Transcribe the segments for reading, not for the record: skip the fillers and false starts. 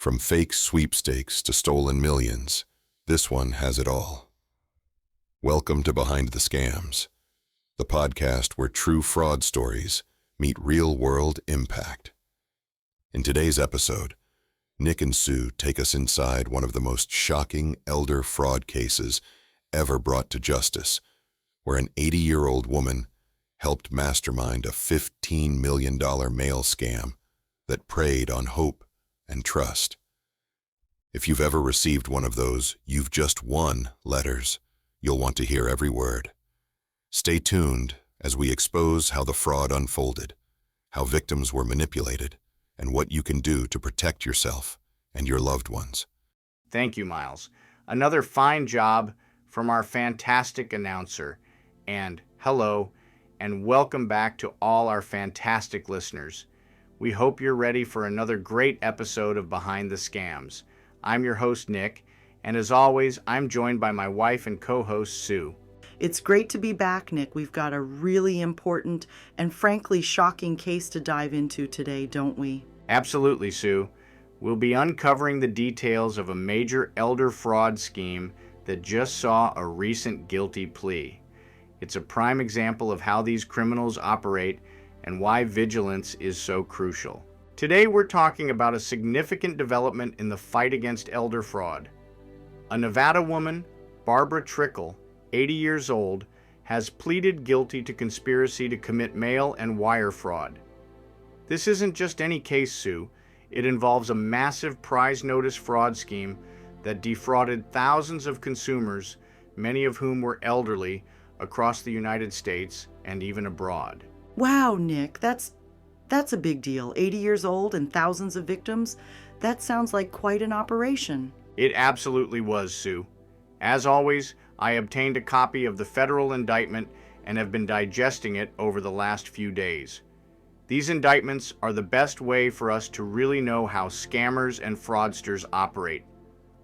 From fake sweepstakes to stolen millions, this one has it all. Welcome to Behind the Scams, the podcast where true fraud stories meet real-world impact. In today's episode, Nick and Sue take us inside one of the most shocking elder fraud cases ever brought to justice, where an 80-year-old woman helped mastermind a $15 million mail scam that preyed on hope and trust. If you've ever received one of those "you've just won" letters, you'll want to hear every word. Stay tuned as we expose how the fraud unfolded, how victims were manipulated, and what you can do to protect yourself and your loved ones. Thank you, Miles. Another fine job from our fantastic announcer. And hello, and welcome back to all our fantastic listeners. We hope you're ready for another great episode of Behind the Scams. I'm your host, Nick, and as always, I'm joined by my wife and co-host, Sue. It's great to be back, Nick. We've got a really important and frankly shocking case to dive into today, don't we? Absolutely, Sue. We'll be uncovering the details of a major elder fraud scheme that just saw a recent guilty plea. It's a prime example of how these criminals operate and why vigilance is so crucial. Today we're talking about a significant development in the fight against elder fraud. A Nevada woman, Barbara Trickle, 80 years old, has pleaded guilty to conspiracy to commit mail and wire fraud. This isn't just any case, Sue. It involves a massive prize notice fraud scheme that defrauded thousands of consumers, many of whom were elderly, across the United States and even abroad. Wow, Nick, that's a big deal. 80 years old and thousands of victims? That sounds like quite an operation. It absolutely was, Sue. As always, I obtained a copy of the federal indictment and have been digesting it over the last few days. These indictments are the best way for us to really know how scammers and fraudsters operate.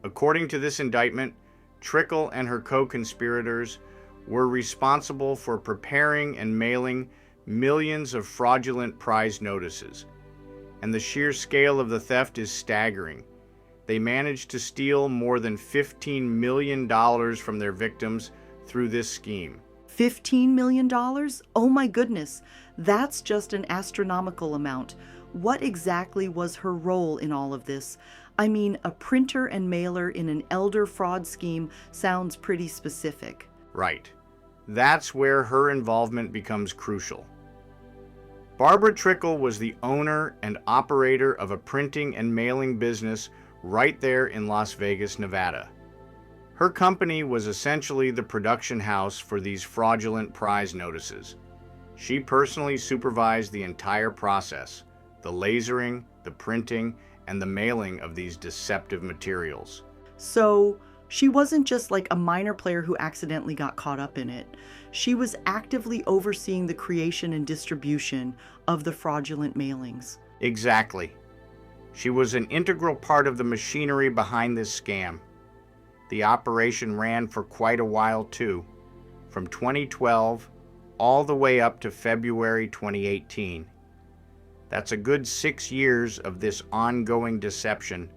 According to this indictment, Trickle and her co-conspirators were responsible for preparing and mailing millions of fraudulent prize notices. And the sheer scale of the theft is staggering. They managed to steal more than $15 million from their victims through this scheme. $15 million? Oh my goodness, that's just an astronomical amount. What exactly was her role in all of this? I mean, a printer and mailer in an elder fraud scheme sounds pretty specific. Right. That's where her involvement becomes crucial. Barbara Trickle was the owner and operator of a printing and mailing business right there in Las Vegas, Nevada. Her company was essentially the production house for these fraudulent prize notices. She personally supervised the entire process, the lasering, the printing, and the mailing of these deceptive materials. So she wasn't just like a minor player who accidentally got caught up in it. She was actively overseeing the creation and distribution of the fraudulent mailings. Exactly. She was an integral part of the machinery behind this scam. The operation ran for quite a while too, from 2012 all the way up to February 2018. That's a good 6 years of this ongoing deception,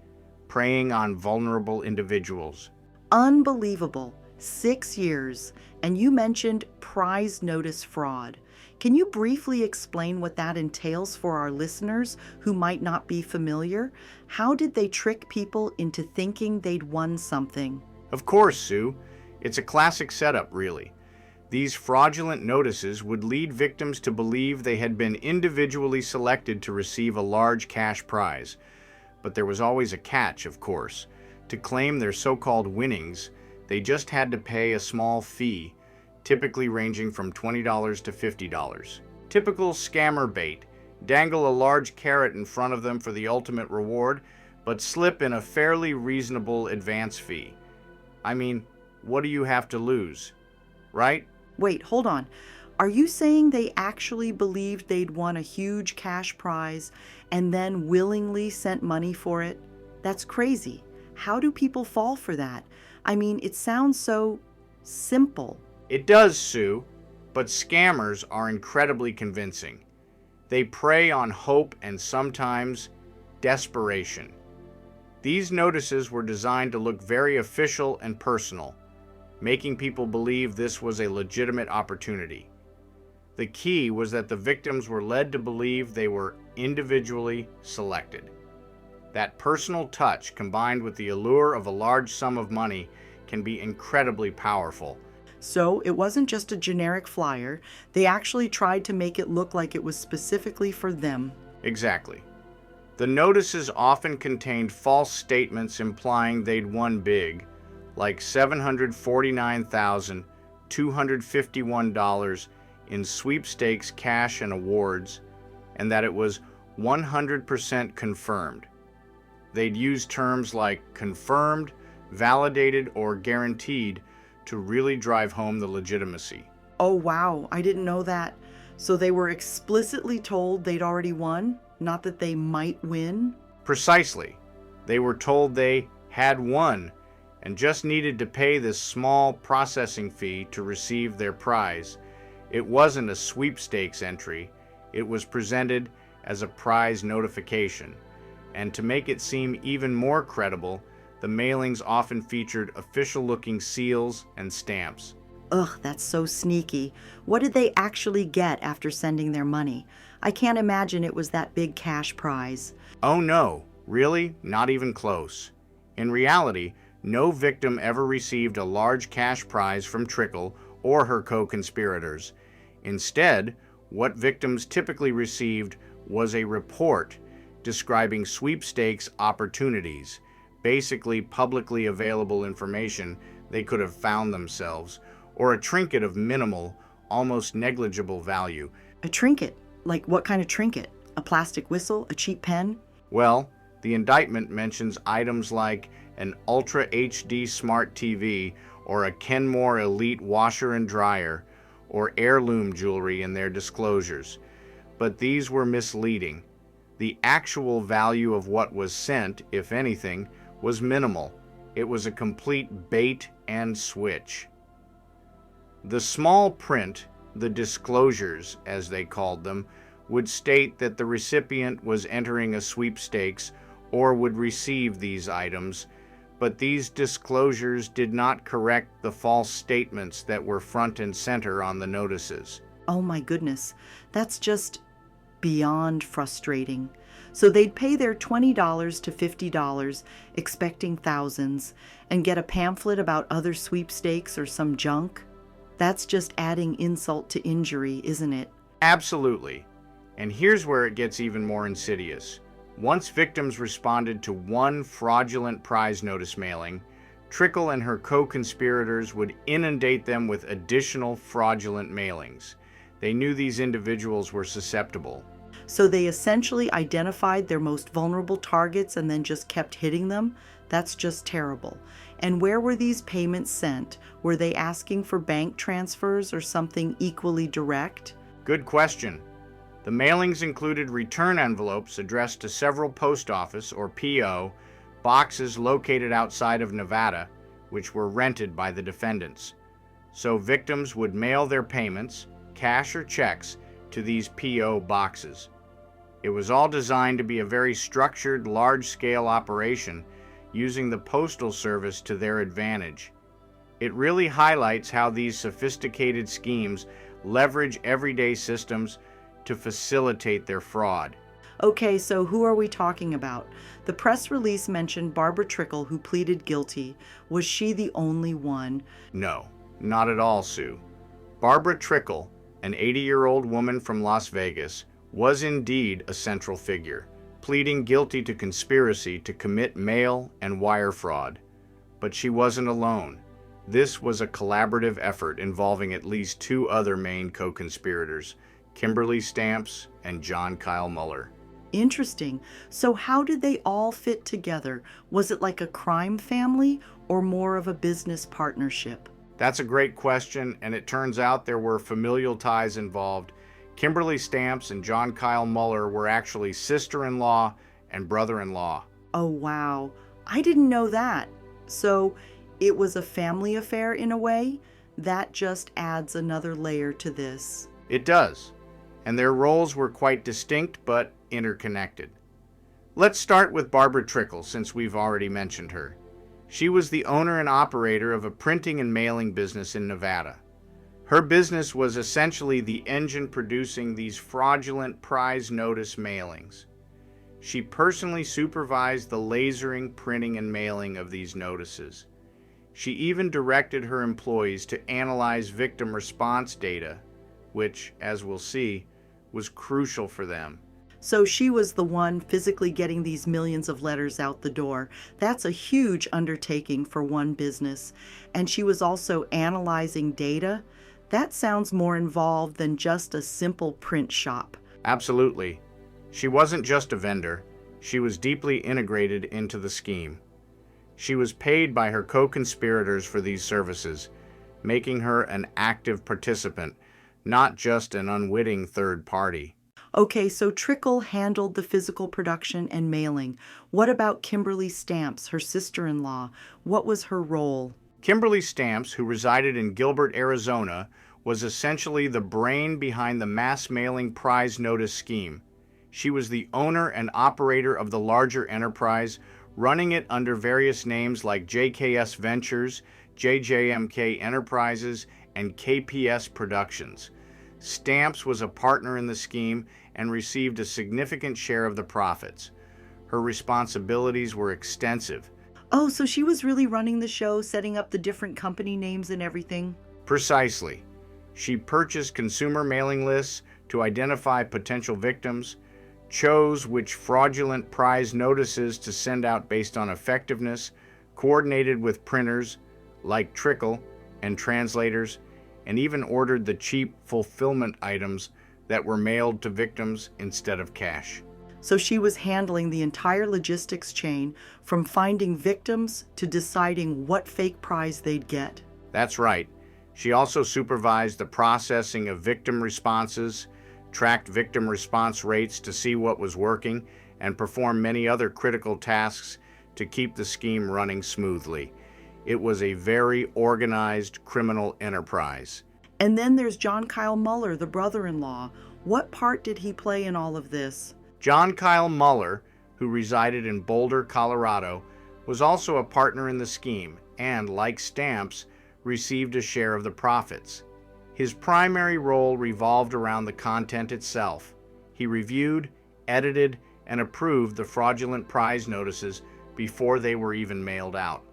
preying on vulnerable individuals. Unbelievable. 6 years. And you mentioned prize notice fraud. Can you briefly explain what that entails for our listeners who might not be familiar? How did they trick people into thinking they'd won something? Of course, Sue. It's a classic setup, really. These fraudulent notices would lead victims to believe they had been individually selected to receive a large cash prize. But there was always a catch, of course. To claim their so-called winnings, they just had to pay a small fee, typically ranging from $20 to $50. Typical scammer bait: dangle a large carrot in front of them for the ultimate reward, but slip in a fairly reasonable advance fee. I mean, what do you have to lose, right? Wait, hold on. Are you saying they actually believed they'd won a huge cash prize and then willingly sent money for it? That's crazy. How do people fall for that? I mean, it sounds so simple. It does, Sue, but scammers are incredibly convincing. They prey on hope and sometimes desperation. These notices were designed to look very official and personal, making people believe this was a legitimate opportunity. The key was that the victims were led to believe they were individually selected. That personal touch, combined with the allure of a large sum of money, can be incredibly powerful. So it wasn't just a generic flyer, they actually tried to make it look like it was specifically for them. Exactly. The notices often contained false statements implying they'd won big, like $749,251 in sweepstakes cash and awards, and that it was 100% confirmed. They'd use terms like confirmed, validated, or guaranteed to really drive home the legitimacy. Oh wow, I didn't know that. So they were explicitly told they'd already won, not that they might win? Precisely. They were told they had won and just needed to pay this small processing fee to receive their prize. It wasn't a sweepstakes entry, it was presented as a prize notification. And to make it seem even more credible, the mailings often featured official-looking seals and stamps. Ugh, that's so sneaky. What did they actually get after sending their money? I can't imagine it was that big cash prize. Oh no, really? Not even close. In reality, no victim ever received a large cash prize from Trickle or her co-conspirators. Instead, what victims typically received was a report describing sweepstakes opportunities, basically publicly available information they could have found themselves, or a trinket of minimal, almost negligible value. A trinket? Like what kind of trinket? A plastic whistle? A cheap pen? Well, the indictment mentions items like an Ultra HD Smart TV or a Kenmore Elite washer and dryer or heirloom jewelry in their disclosures. But these were misleading. The actual value of what was sent, if anything, was minimal. It was a complete bait and switch. The small print, the disclosures as they called them, would state that the recipient was entering a sweepstakes or would receive these items, but these disclosures did not correct the false statements that were front and center on the notices. Oh my goodness, that's just beyond frustrating. So they'd pay their $20 to $50, expecting thousands, and get a pamphlet about other sweepstakes or some junk? That's just adding insult to injury, isn't it? Absolutely. And here's where it gets even more insidious. Once victims responded to one fraudulent prize notice mailing, Trickle and her co-conspirators would inundate them with additional fraudulent mailings. They knew these individuals were susceptible. So they essentially identified their most vulnerable targets and then just kept hitting them? That's just terrible. And where were these payments sent? Were they asking for bank transfers or something equally direct? Good question. The mailings included return envelopes addressed to several post office or PO boxes located outside of Nevada, which were rented by the defendants. So victims would mail their payments, cash or checks, to these PO boxes. It was all designed to be a very structured, large-scale operation, using the Postal Service to their advantage. It really highlights how these sophisticated schemes leverage everyday systems to facilitate their fraud. Okay, so who are we talking about? The press release mentioned Barbara Trickle, who pleaded guilty. Was she the only one? No, not at all, Sue. Barbara Trickle, an 80-year-old woman from Las Vegas, was indeed a central figure, pleading guilty to conspiracy to commit mail and wire fraud. But she wasn't alone. This was a collaborative effort involving at least two other main co-conspirators, Kimberly Stamps and John Kyle Muller. Interesting. So how did they all fit together? Was it like a crime family or more of a business partnership? That's a great question, and it turns out there were familial ties involved. Kimberly Stamps and John Kyle Muller were actually sister-in-law and brother-in-law. Oh, wow. I didn't know that. So it was a family affair in a way? That just adds another layer to this. It does. And their roles were quite distinct but interconnected. Let's start with Barbara Trickle, since we've already mentioned her. She was the owner and operator of a printing and mailing business in Nevada. Her business was essentially the engine producing these fraudulent prize notice mailings. She personally supervised the lasering, printing, and mailing of these notices. She even directed her employees to analyze victim response data, which, as we'll see, was crucial for them. So she was the one physically getting these millions of letters out the door. That's a huge undertaking for one business. And she was also analyzing data. That sounds more involved than just a simple print shop. Absolutely. She wasn't just a vendor. She was deeply integrated into the scheme. She was paid by her co-conspirators for these services, making her an active participant, not just an unwitting third party. Okay, so Trickle handled the physical production and mailing. What about Kimberly Stamps, her sister-in-law? What was her role? Kimberly Stamps, who resided in Gilbert, Arizona, was essentially the brain behind the mass mailing prize notice scheme. She was the owner and operator of the larger enterprise, running it under various names like JKS Ventures, JJMK Enterprises, and KPS Productions. Stamps was a partner in the scheme and received a significant share of the profits. Her responsibilities were extensive. Oh, so she was really running the show, setting up the different company names and everything? Precisely. She purchased consumer mailing lists to identify potential victims, chose which fraudulent prize notices to send out based on effectiveness, coordinated with printers like Trickle and translators, and even ordered the cheap fulfillment items that were mailed to victims instead of cash. So she was handling the entire logistics chain, from finding victims to deciding what fake prize they'd get. That's right. She also supervised the processing of victim responses, tracked victim response rates to see what was working, and performed many other critical tasks to keep the scheme running smoothly. It was a very organized criminal enterprise. And then there's John Kyle Muller, the brother-in-law. What part did he play in all of this? John Kyle Muller, who resided in Boulder, Colorado, was also a partner in the scheme and, like Stamps, received a share of the profits. His primary role revolved around the content itself. He reviewed, edited, and approved the fraudulent prize notices before they were even mailed out.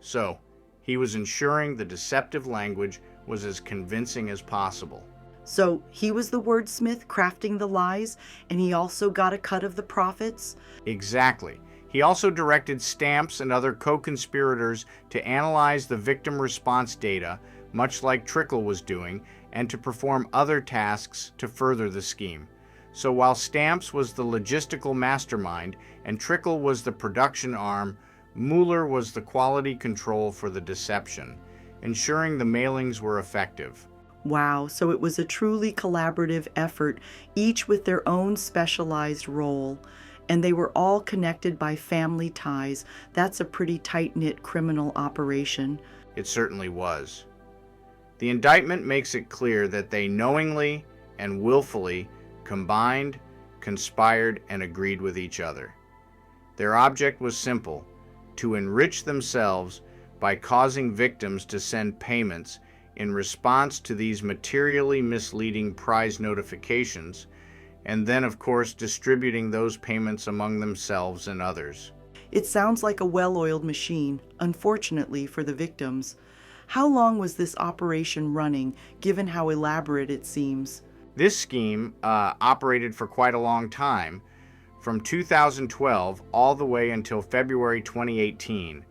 So, he was ensuring the deceptive language was as convincing as possible. So he was the wordsmith crafting the lies, and he also got a cut of the profits? Exactly. He also directed Stamps and other co-conspirators to analyze the victim response data, much like Trickle was doing, and to perform other tasks to further the scheme. So while Stamps was the logistical mastermind and Trickle was the production arm, Mueller was the quality control for the deception, ensuring the mailings were effective. Wow, so it was a truly collaborative effort, each with their own specialized role, and they were all connected by family ties. That's a pretty tight-knit criminal operation. It certainly was. The indictment makes it clear that they knowingly and willfully combined, conspired, and agreed with each other. Their object was simple: to enrich themselves by causing victims to send payments in response to these materially misleading prize notifications, and then, of course, distributing those payments among themselves and others. It sounds like a well-oiled machine, unfortunately for the victims. How long was this operation running, given how elaborate it seems? This scheme operated for quite a long time, from 2012 all the way until February 2018,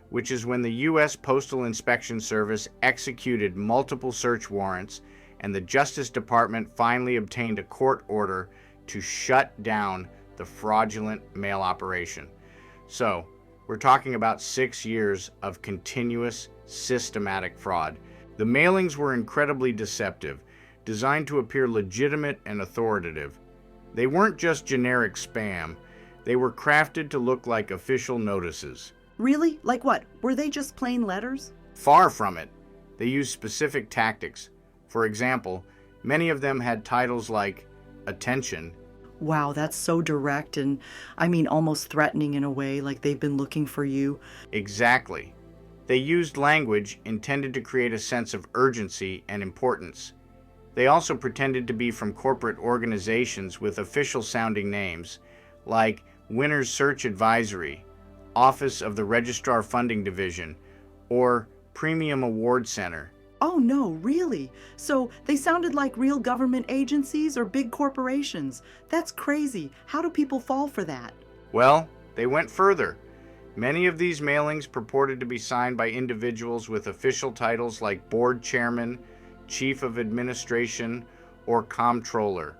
which is when the U.S. Postal Inspection Service executed multiple search warrants and the Justice Department finally obtained a court order to shut down the fraudulent mail operation. So, we're talking about 6 years of continuous, systematic fraud. The mailings were incredibly deceptive, designed to appear legitimate and authoritative. They weren't just generic spam, they were crafted to look like official notices. Really? Like what? Were they just plain letters? Far from it. They used specific tactics. For example, many of them had titles like attention, Wow, that's so direct and I mean almost threatening in a way, like they've been looking for you. Exactly. They used language intended to create a sense of urgency and importance. They also pretended to be from corporate organizations with official-sounding names, like Winners Search Advisory, Office of the Registrar Funding Division, or Premium Award Center. Oh no, really? So they sounded like real government agencies or big corporations. That's crazy. How do people fall for that? Well, they went further. Many of these mailings purported to be signed by individuals with official titles like board chairman, chief of administration, or comptroller.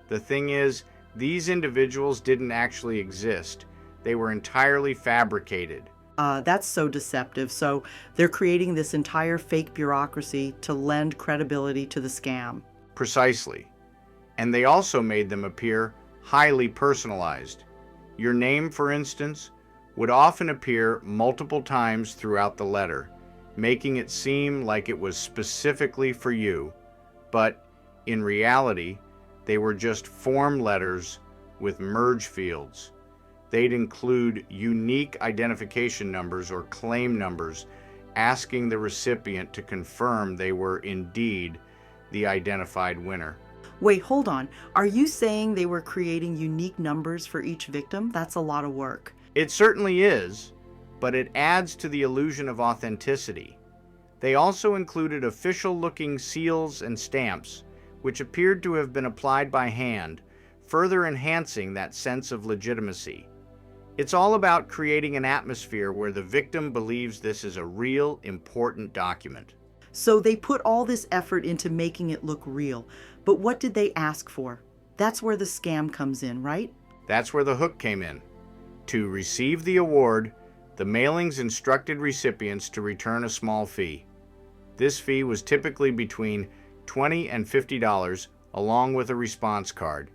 The thing is, these individuals didn't actually exist. They were entirely fabricated. That's so deceptive. So they're creating this entire fake bureaucracy to lend credibility to the scam. Precisely. And they also made them appear highly personalized. Your name, for instance, would often appear multiple times throughout the letter, making it seem like it was specifically for you. But in reality, they were just form letters with merge fields. They'd include unique identification numbers or claim numbers, asking the recipient to confirm they were indeed the identified winner. Wait, hold on. Are you saying they were creating unique numbers for each victim? That's a lot of work. It certainly is, but it adds to the illusion of authenticity. They also included official-looking seals and stamps, which appeared to have been applied by hand, further enhancing that sense of legitimacy. It's all about creating an atmosphere where the victim believes this is a real, important document. So they put all this effort into making it look real. But what did they ask for? That's where the scam comes in, right? That's where the hook came in. To receive the award, the mailings instructed recipients to return a small fee. This fee was typically between $20 and $50, along with a response card.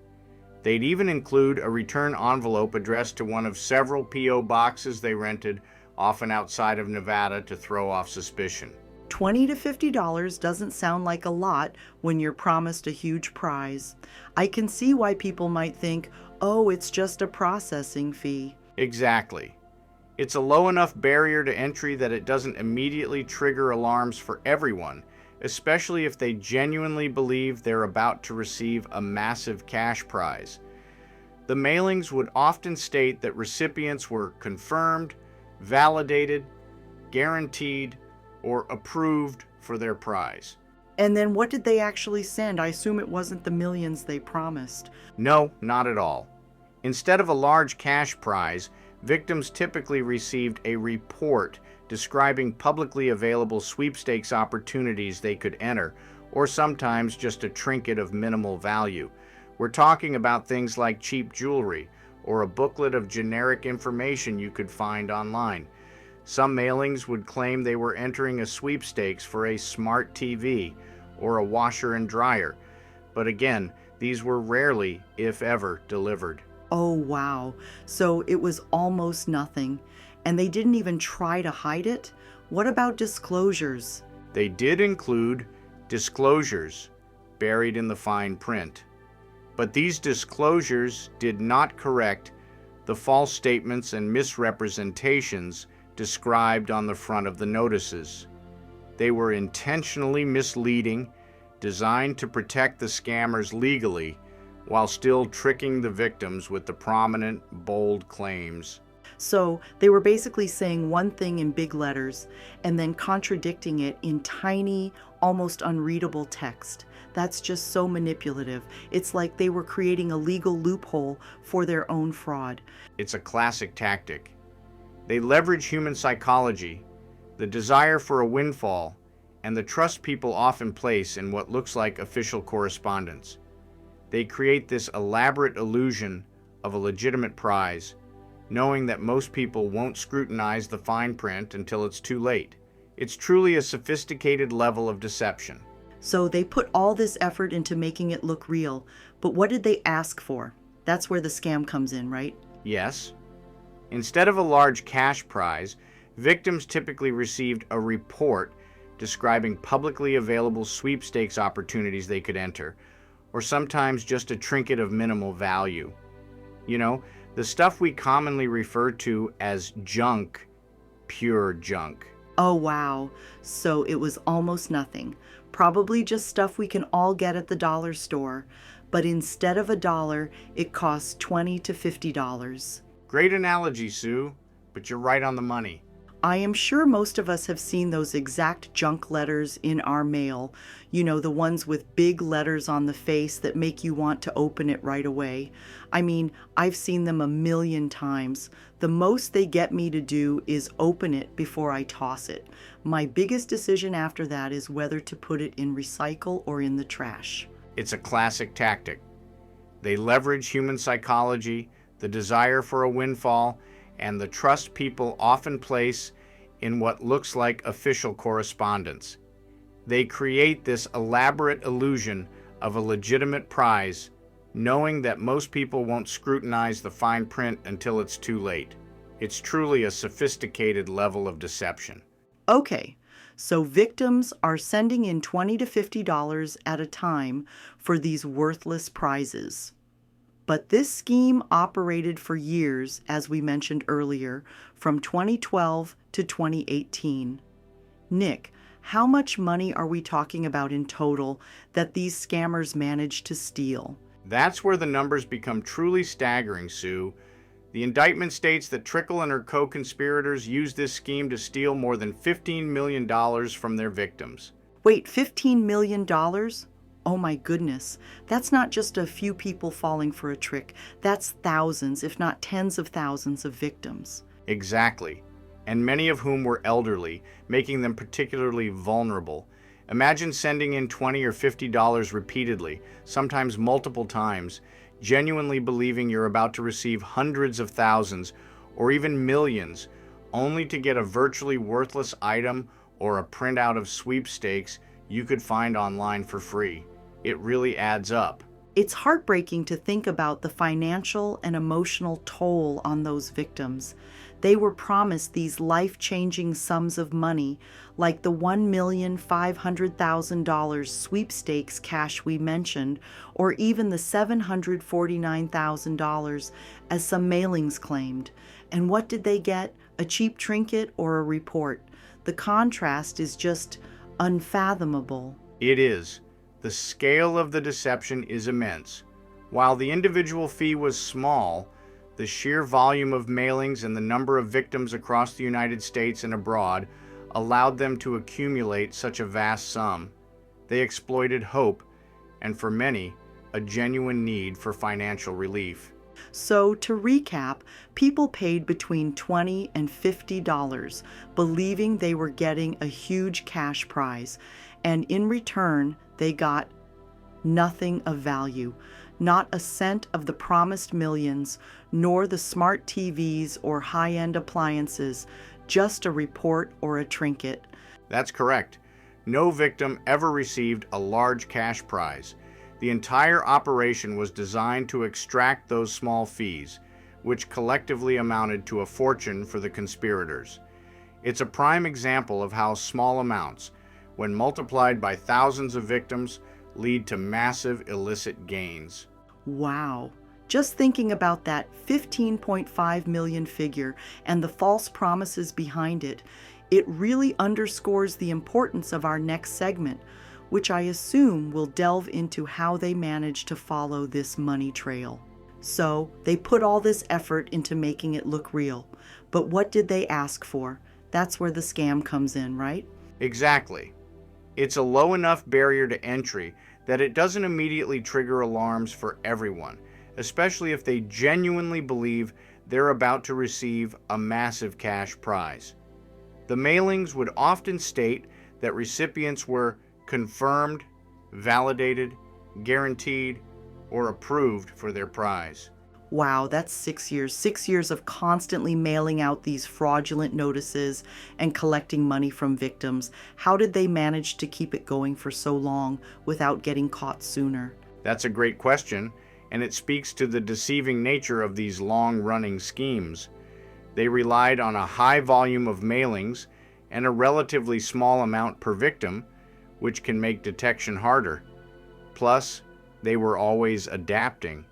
They'd even include a return envelope addressed to one of several P.O. boxes they rented, often outside of Nevada, to throw off suspicion. $20 to $50 doesn't sound like a lot when you're promised a huge prize. I can see why people might think, oh, it's just a processing fee. Exactly. It's a low enough barrier to entry that it doesn't immediately trigger alarms for everyone, especially if they genuinely believe they're about to receive a massive cash prize. The mailings would often state that recipients were confirmed, validated, guaranteed, or approved for their prize. And then what did they actually send? I assume it wasn't the millions they promised. No, not at all. Instead of a large cash prize, victims typically received a report describing publicly available sweepstakes opportunities they could enter, or sometimes just a trinket of minimal value. We're talking about things like cheap jewelry, or a booklet of generic information you could find online. Some mailings would claim they were entering a sweepstakes for a smart TV or a washer and dryer, but again, these were rarely, if ever, delivered. Oh, wow. So it was almost nothing. And they didn't even try to hide it? What about disclosures? They did include disclosures buried in the fine print. But these disclosures did not correct the false statements and misrepresentations described on the front of the notices. They were intentionally misleading, designed to protect the scammers legally, while still tricking the victims with the prominent, bold claims. So they were basically saying one thing in big letters and then contradicting it in tiny, almost unreadable text. That's just so manipulative. It's like they were creating a legal loophole for their own fraud. It's a classic tactic. They leverage human psychology, the desire for a windfall, and the trust people often place in what looks like official correspondence. They create this elaborate illusion of a legitimate prize, knowing that most people won't scrutinize the fine print until it's too late. It's truly a sophisticated level of deception. So they put all this effort into making it look real, but what did they ask for? That's where the scam comes in, right? Yes. Instead of a large cash prize, victims typically received a report describing publicly available sweepstakes opportunities they could enter, or sometimes just a trinket of minimal value. You know, the stuff we commonly refer to as junk, pure junk. Oh, wow. So it was almost nothing. Probably just stuff we can all get at the dollar store. But instead of $1, it costs $20 to $50. Great analogy, Sue, but you're right on the money. I am sure most of us have seen those exact junk letters in our mail. You know, the ones with big letters on the face that make you want to open it right away. I mean, I've seen them a million times. The most they get me to do is open it before I toss it. My biggest decision after that is whether to put it in recycle or in the trash. It's a classic tactic. They leverage human psychology, the desire for a windfall, and the trust people often place in what looks like official correspondence. They create this elaborate illusion of a legitimate prize, knowing that most people won't scrutinize the fine print until it's too late. It's truly a sophisticated level of deception. Okay, so victims are sending in $20 to $50 at a time for these worthless prizes. But this scheme operated for years, as we mentioned earlier, from 2012 to 2018. Nick, how much money are we talking about in total that these scammers managed to steal? That's where the numbers become truly staggering, Sue. The indictment states that Trickle and her co-conspirators used this scheme to steal more than $15 million from their victims. Wait, $15 million? Oh my goodness, that's not just a few people falling for a trick. That's thousands, if not tens of thousands of victims. Exactly, and many of whom were elderly, making them particularly vulnerable. Imagine sending in $20 or $50 repeatedly, sometimes multiple times, genuinely believing you're about to receive hundreds of thousands or even millions, only to get a virtually worthless item or a printout of sweepstakes you could find online for free. It really adds up. It's heartbreaking to think about the financial and emotional toll on those victims. They were promised these life-changing sums of money, like the $1,500,000 sweepstakes cash we mentioned, or even the $749,000 as some mailings claimed. And what did they get? A cheap trinket or a report? The contrast is just unfathomable. It is. The scale of the deception is immense. While the individual fee was small, the sheer volume of mailings and the number of victims across the United States and abroad allowed them to accumulate such a vast sum. They exploited hope, and for many, a genuine need for financial relief. So, to recap, people paid between $20 and $50, believing they were getting a huge cash prize, and in return, they got nothing of value, not a cent of the promised millions, nor the smart TVs or high-end appliances, just a report or a trinket. That's correct. No victim ever received a large cash prize. The entire operation was designed to extract those small fees, which collectively amounted to a fortune for the conspirators. It's a prime example of how small amounts, when multiplied by thousands of victims, lead to massive illicit gains. Wow. Just thinking about that 15.5 million figure and the false promises behind it, it really underscores the importance of our next segment, which I assume will delve into how they managed to follow this money trail. So, they put all this effort into making it look real. But what did they ask for? That's where the scam comes in, right? Exactly. It's a low enough barrier to entry that it doesn't immediately trigger alarms for everyone, especially if they genuinely believe they're about to receive a massive cash prize. The mailings would often state that recipients were confirmed, validated, guaranteed, or approved for their prize. Wow, that's 6 years. 6 years of constantly mailing out these fraudulent notices and collecting money from victims. How did they manage to keep it going for so long without getting caught sooner? That's a great question, and it speaks to the deceiving nature of these long-running schemes. They relied on a high volume of mailings and a relatively small amount per victim, which can make detection harder. Plus, They were always adapting.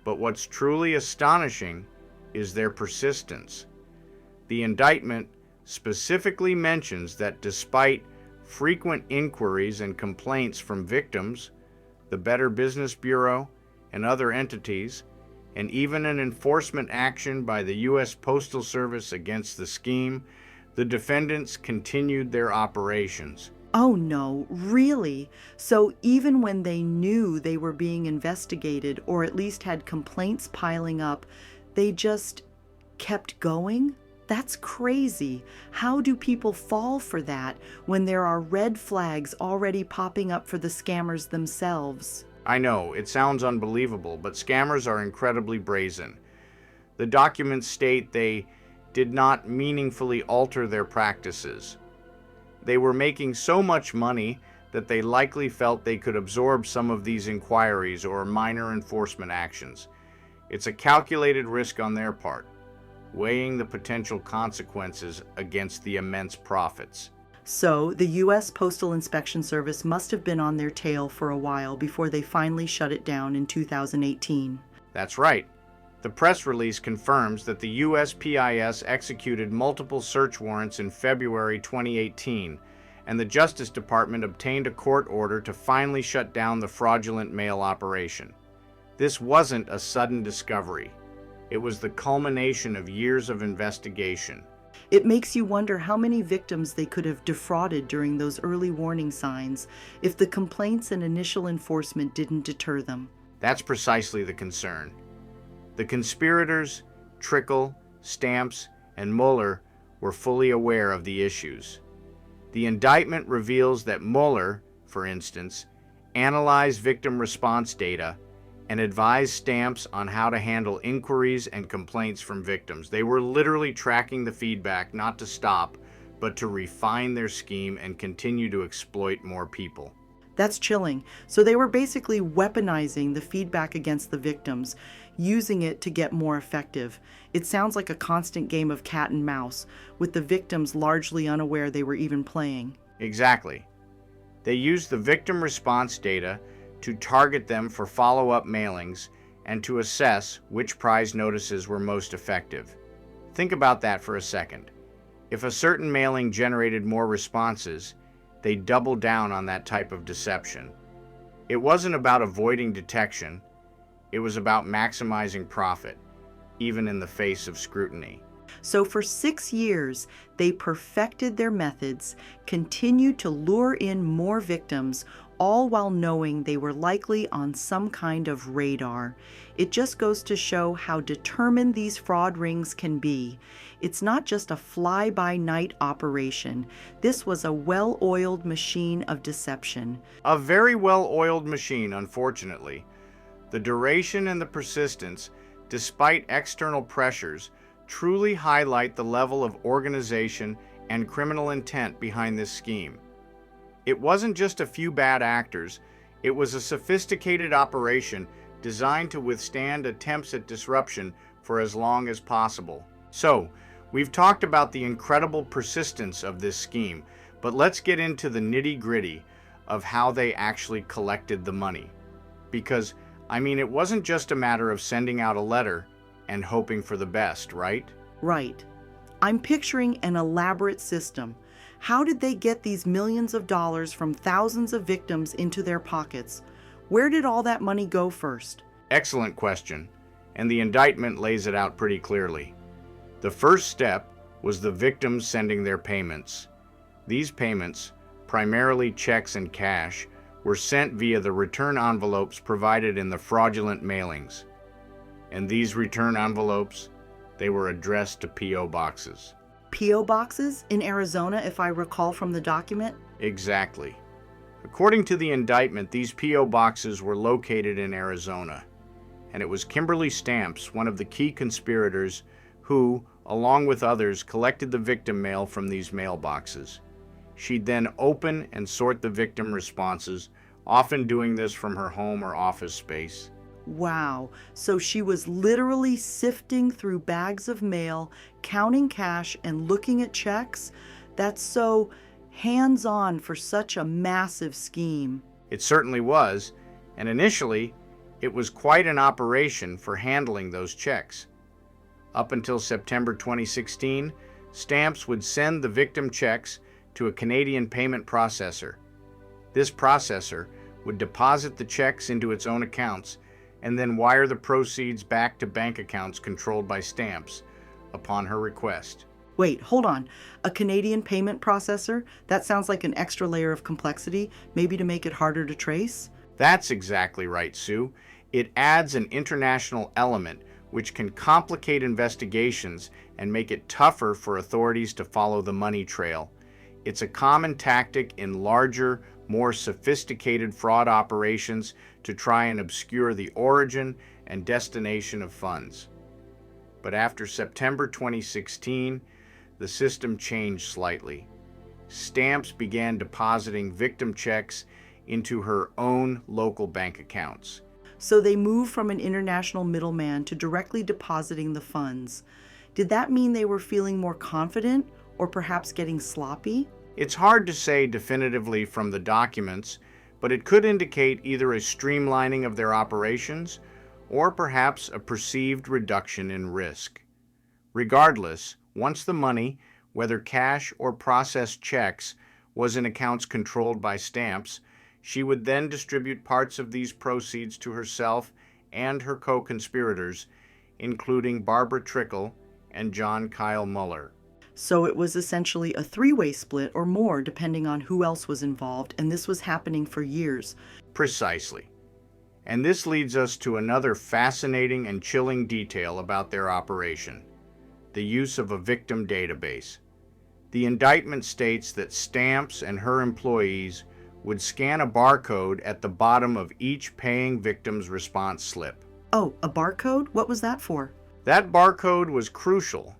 But what's truly astonishing is their persistence. The indictment specifically mentions that despite frequent inquiries and complaints from victims, the Better Business Bureau, and other entities, and even an enforcement action by the U.S. Postal Service against the scheme, the defendants continued their operations. Oh no, really? So even when they knew they were being investigated or at least had complaints piling up, they just kept going? That's crazy. How do people fall for that when there are red flags already popping up for the scammers themselves? I know, it sounds unbelievable, but scammers are incredibly brazen. The documents state they did not meaningfully alter their practices. They were making so much money that they likely felt they could absorb some of these inquiries or minor enforcement actions. It's a calculated risk on their part, weighing the potential consequences against the immense profits. So the U.S. Postal Inspection Service must have been on their tail for a while before they finally shut it down in 2018. That's right. The press release confirms that the USPIS executed multiple search warrants in February 2018, and the Justice Department obtained a court order to finally shut down the fraudulent mail operation. This wasn't a sudden discovery. It was the culmination of years of investigation. It makes you wonder how many victims they could have defrauded during those early warning signs if the complaints and initial enforcement didn't deter them. That's precisely the concern. The conspirators, Trickle, Stamps, and Mueller were fully aware of the issues. The indictment reveals that Mueller, for instance, analyzed victim response data and advised Stamps on how to handle inquiries and complaints from victims. They were literally tracking the feedback not to stop, but to refine their scheme and continue to exploit more people. That's chilling. So they were basically weaponizing the feedback against the victims, using it to get more effective. It sounds like a constant game of cat and mouse, with the victims largely unaware they were even playing. Exactly. They used the victim response data to target them for follow-up mailings and to assess which prize notices were most effective. Think about that for a second. If a certain mailing generated more responses, they doubled down on that type of deception. It wasn't about avoiding detection, it was about maximizing profit, even in the face of scrutiny. So for 6 years, they perfected their methods, continued to lure in more victims, all while knowing they were likely on some kind of radar. It just goes to show how determined these fraud rings can be. It's not just a fly-by-night operation. This was a well-oiled machine of deception. A very well-oiled machine, unfortunately. The duration and the persistence, despite external pressures, truly highlight the level of organization and criminal intent behind this scheme. It wasn't just a few bad actors, it was a sophisticated operation designed to withstand attempts at disruption for as long as possible. So, we've talked about the incredible persistence of this scheme, but let's get into the nitty-gritty of how they actually collected the money. Because, it wasn't just a matter of sending out a letter and hoping for the best, right? Right. I'm picturing an elaborate system. How did they get these millions of dollars from thousands of victims into their pockets? Where did all that money go first? Excellent question, and the indictment lays it out pretty clearly. The first step was the victims sending their payments. These payments, primarily checks and cash, were sent via the return envelopes provided in the fraudulent mailings. And these return envelopes, they were addressed to P.O. boxes. P.O. boxes in Arizona, if I recall from the document? Exactly. According to the indictment, these P.O. boxes were located in Arizona, and it was Kimberly Stamps, one of the key conspirators, who, along with others, collected the victim mail from these mailboxes. She'd then open and sort the victim responses, often doing this from her home or office space. Wow, so she was literally sifting through bags of mail, counting cash, and looking at checks? That's so hands-on for such a massive scheme. It certainly was, And initially, it was quite an operation for handling those checks. Up until September 2016, Stamps would send the victim checks to a Canadian payment processor. This processor would deposit the checks into its own accounts and then wire the proceeds back to bank accounts controlled by Stamps upon her request. Wait, hold on. A Canadian payment processor? That sounds like an extra layer of complexity, maybe to make it harder to trace? That's exactly right, Sue. It adds an international element which can complicate investigations and make it tougher for authorities to follow the money trail. It's a common tactic in larger, more sophisticated fraud operations to try and obscure the origin and destination of funds. But after September 2016, the system changed slightly. Stamps began depositing victim checks into her own local bank accounts. So they moved from an international middleman to directly depositing the funds. Did that mean they were feeling more confident or perhaps getting sloppy? It's hard to say definitively from the documents, but it could indicate either a streamlining of their operations or perhaps a perceived reduction in risk. Regardless, once the money, whether cash or processed checks, was in accounts controlled by Stamps, she would then distribute parts of these proceeds to herself and her co-conspirators, including Barbara Trickle and John Kyle Muller. So it was essentially a three-way split or more depending on who else was involved, and this was happening for years. Precisely. And this leads us to another fascinating and chilling detail about their operation: the use of a victim database. The indictment states that Stamps and her employees would scan a barcode at the bottom of each paying victim's response slip. Oh, a barcode? What was that for? That barcode was crucial.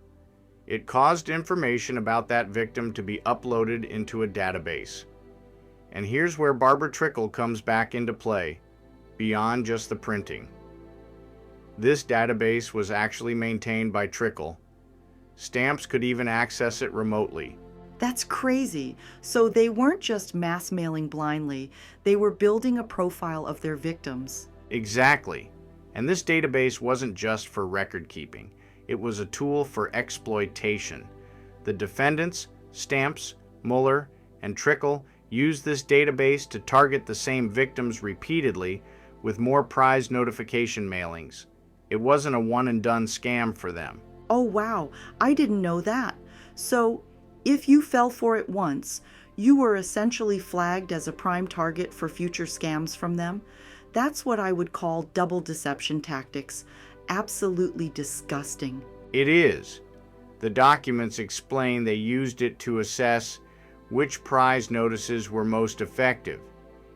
It caused information about that victim to be uploaded into a database. And here's where Barbara Trickle comes back into play, beyond just the printing. This database was actually maintained by Trickle. Stamps could even access it remotely. That's crazy. So they weren't just mass mailing blindly, they were building a profile of their victims. Exactly. And this database wasn't just for record keeping. It was a tool for exploitation. The defendants, Stamps, Muller, and Trickle, used this database to target the same victims repeatedly with more prize notification mailings. It wasn't a one-and-done scam for them. Oh wow, I didn't know that. So if you fell for it once, you were essentially flagged as a prime target for future scams from them. That's what I would call double deception tactics. Absolutely disgusting. It is. The documents explain they used it to assess which prize notices were most effective.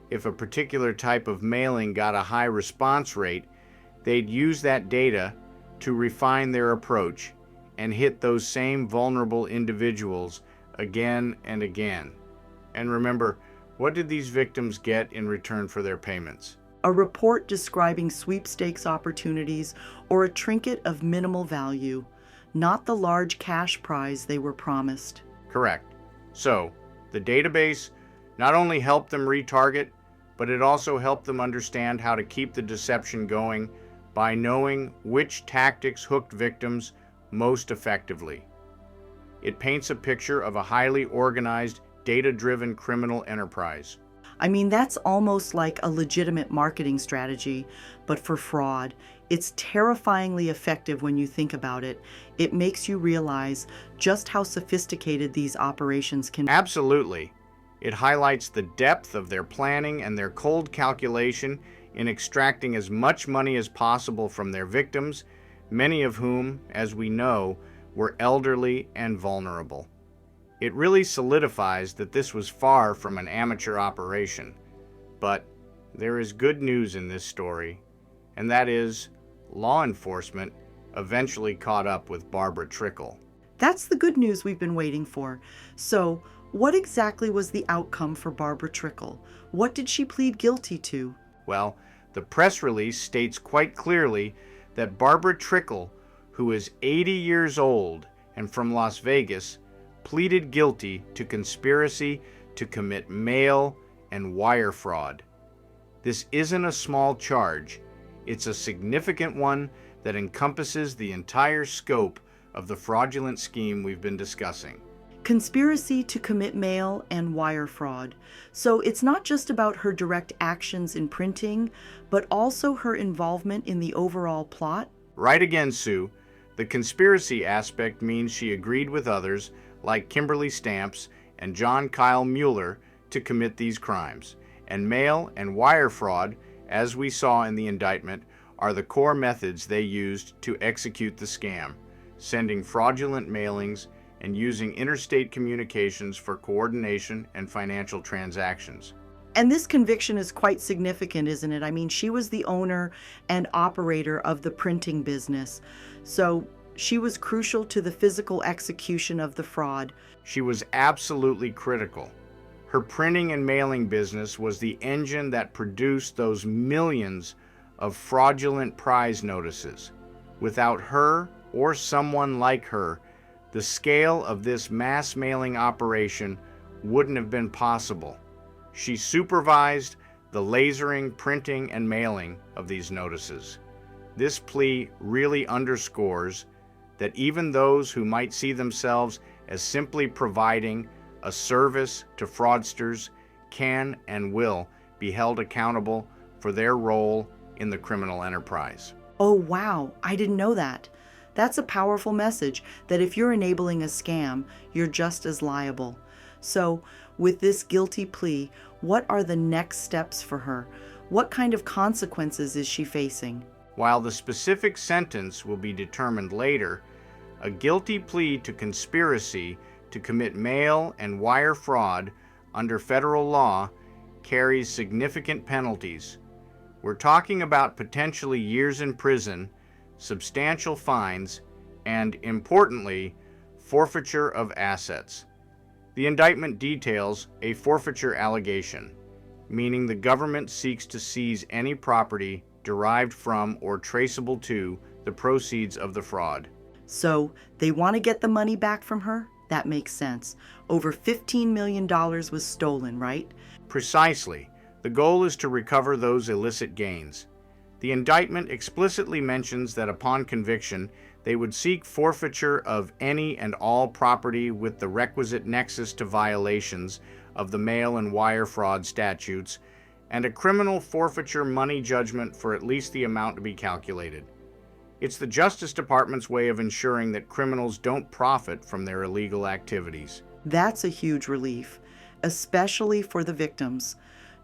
If a particular type of mailing got a high response rate, they'd use that data to refine their approach and hit those same vulnerable individuals again and again. And remember, what did these victims get in return for their payments? A report describing sweepstakes opportunities or a trinket of minimal value, not the large cash prize they were promised. Correct. So, the database not only helped them retarget, but it also helped them understand how to keep the deception going by knowing which tactics hooked victims most effectively. It paints a picture of a highly organized, data-driven criminal enterprise. I mean, that's almost like a legitimate marketing strategy, but for fraud. It's terrifyingly effective when you think about it. It makes you realize just how sophisticated these operations can be. Absolutely. It highlights the depth of their planning and their cold calculation in extracting as much money as possible from their victims, many of whom, as we know, were elderly and vulnerable. It really solidifies that this was far from an amateur operation. But there is good news in this story, and that is law enforcement eventually caught up with Barbara Trickle. That's the good news we've been waiting for. So, what exactly was the outcome for Barbara Trickle? What did she plead guilty to? Well, the press release states quite clearly that Barbara Trickle, who is 80 years old and from Las Vegas, pleaded guilty to conspiracy to commit mail and wire fraud. This isn't a small charge. It's a significant one that encompasses the entire scope of the fraudulent scheme we've been discussing. Conspiracy to commit mail and wire fraud. So it's not just about her direct actions in printing, but also her involvement in the overall plot? Right again, Sue. The conspiracy aspect means she agreed with others, like Kimberly Stamps and John Kyle Mueller, to commit these crimes. And mail and wire fraud, as we saw in the indictment, are the core methods they used to execute the scam, sending fraudulent mailings and using interstate communications for coordination and financial transactions. And this conviction is quite significant, isn't it? I mean, she was the owner and operator of the printing business, so she was crucial to the physical execution of the fraud. She was absolutely critical. Her printing and mailing business was the engine that produced those millions of fraudulent prize notices. Without her or someone like her, the scale of this mass mailing operation wouldn't have been possible. She supervised the lasering, printing, and mailing of these notices. This plea really underscores that even those who might see themselves as simply providing a service to fraudsters can and will be held accountable for their role in the criminal enterprise. Oh, wow, I didn't know that. That's a powerful message that if you're enabling a scam, you're just as liable. So, with this guilty plea, what are the next steps for her? What kind of consequences is she facing? While the specific sentence will be determined later, a guilty plea to conspiracy to commit mail and wire fraud under federal law carries significant penalties. We're talking about potentially years in prison, substantial fines, and, importantly, forfeiture of assets. The indictment details a forfeiture allegation, meaning the government seeks to seize any property derived from or traceable to the proceeds of the fraud. So, they want to get the money back from her? That makes sense. Over $15 million was stolen, right? Precisely. The goal is to recover those illicit gains. The indictment explicitly mentions that upon conviction, they would seek forfeiture of any and all property with the requisite nexus to violations of the mail and wire fraud statutes, and a criminal forfeiture money judgment for at least the amount to be calculated. It's the Justice Department's way of ensuring that criminals don't profit from their illegal activities. That's a huge relief, especially for the victims.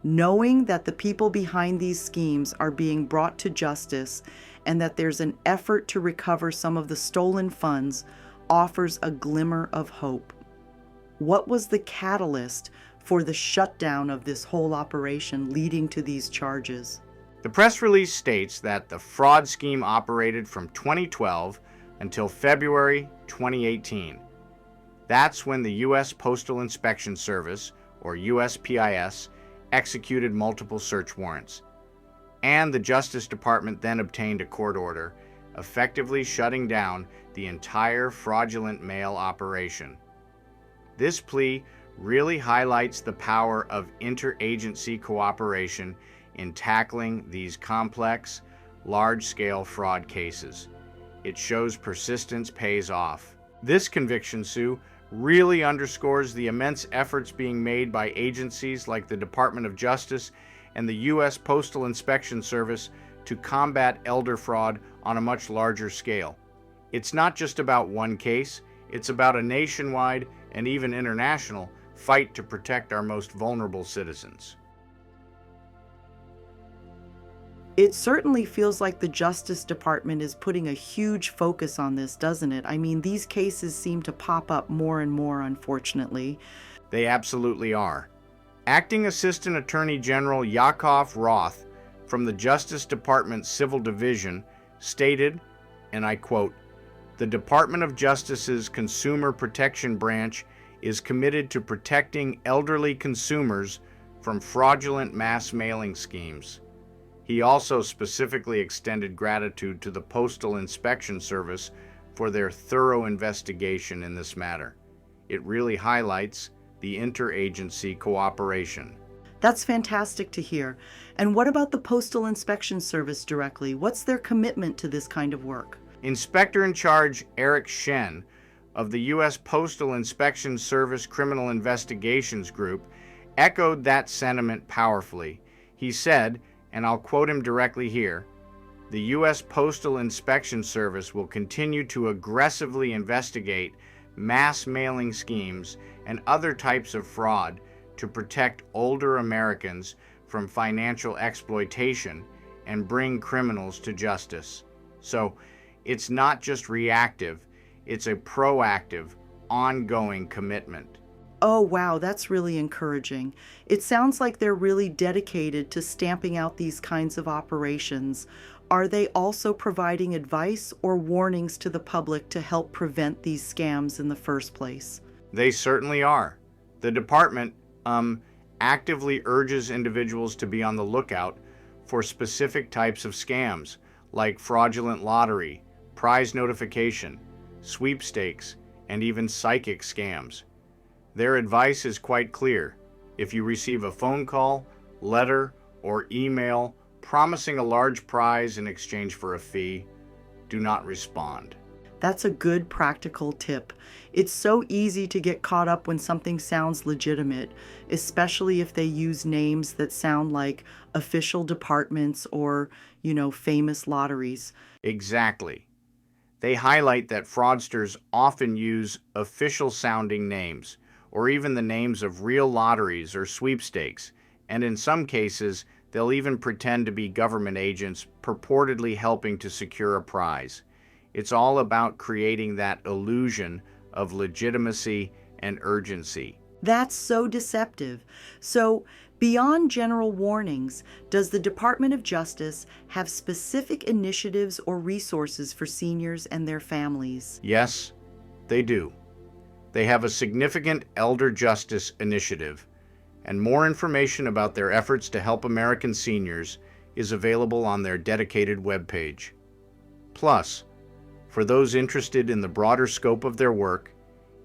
Knowing that the people behind these schemes are being brought to justice and that there's an effort to recover some of the stolen funds offers a glimmer of hope. What was the catalyst for the shutdown of this whole operation leading to these charges? The press release states that the fraud scheme operated from 2012 until February 2018. That's when the U.S. Postal Inspection Service, or USPIS, executed multiple search warrants. And the Justice Department then obtained a court order, effectively shutting down the entire fraudulent mail operation. This plea really highlights the power of interagency cooperation in tackling these complex, large-scale fraud cases. It shows persistence pays off. This conviction, Sue, really underscores the immense efforts being made by agencies like the Department of Justice and the U.S. Postal Inspection Service to combat elder fraud on a much larger scale. It's not just about one case, it's about a nationwide and even international fight to protect our most vulnerable citizens. It certainly feels like the Justice Department is putting a huge focus on this, doesn't it? I mean, these cases seem to pop up more and more, unfortunately. They absolutely are. Acting Assistant Attorney General Yakov Roth from the Justice Department Civil Division stated, and I quote, "The Department of Justice's Consumer Protection Branch is committed to protecting elderly consumers from fraudulent mass mailing schemes." He also specifically extended gratitude to the Postal Inspection Service for their thorough investigation in this matter. It really highlights the interagency cooperation. That's fantastic to hear. And what about the Postal Inspection Service directly? What's their commitment to this kind of work? Inspector in Charge Eric Shen of the U.S. Postal Inspection Service Criminal Investigations Group echoed that sentiment powerfully. He said, and I'll quote him directly here, "The U.S. Postal Inspection Service will continue to aggressively investigate mass mailing schemes and other types of fraud to protect older Americans from financial exploitation and bring criminals to justice." So it's not just reactive, it's a proactive, ongoing commitment. Oh, wow, that's really encouraging. It sounds like they're really dedicated to stamping out these kinds of operations. Are they also providing advice or warnings to the public to help prevent these scams in the first place? They certainly are. The department actively urges individuals to be on the lookout for specific types of scams like fraudulent lottery, prize notification, sweepstakes, and even psychic scams. Their advice is quite clear. If you receive a phone call, letter, or email promising a large prize in exchange for a fee, do not respond. That's a good practical tip. It's so easy to get caught up when something sounds legitimate, especially if they use names that sound like official departments or, famous lotteries. Exactly. They highlight that fraudsters often use official-sounding names, or even the names of real lotteries or sweepstakes, and in some cases, they'll even pretend to be government agents purportedly helping to secure a prize. It's all about creating that illusion of legitimacy and urgency. That's so deceptive. So, beyond general warnings, does the Department of Justice have specific initiatives or resources for seniors and their families? Yes, they do. They have a significant elder justice initiative, and more information about their efforts to help American seniors is available on their dedicated webpage. Plus, for those interested in the broader scope of their work,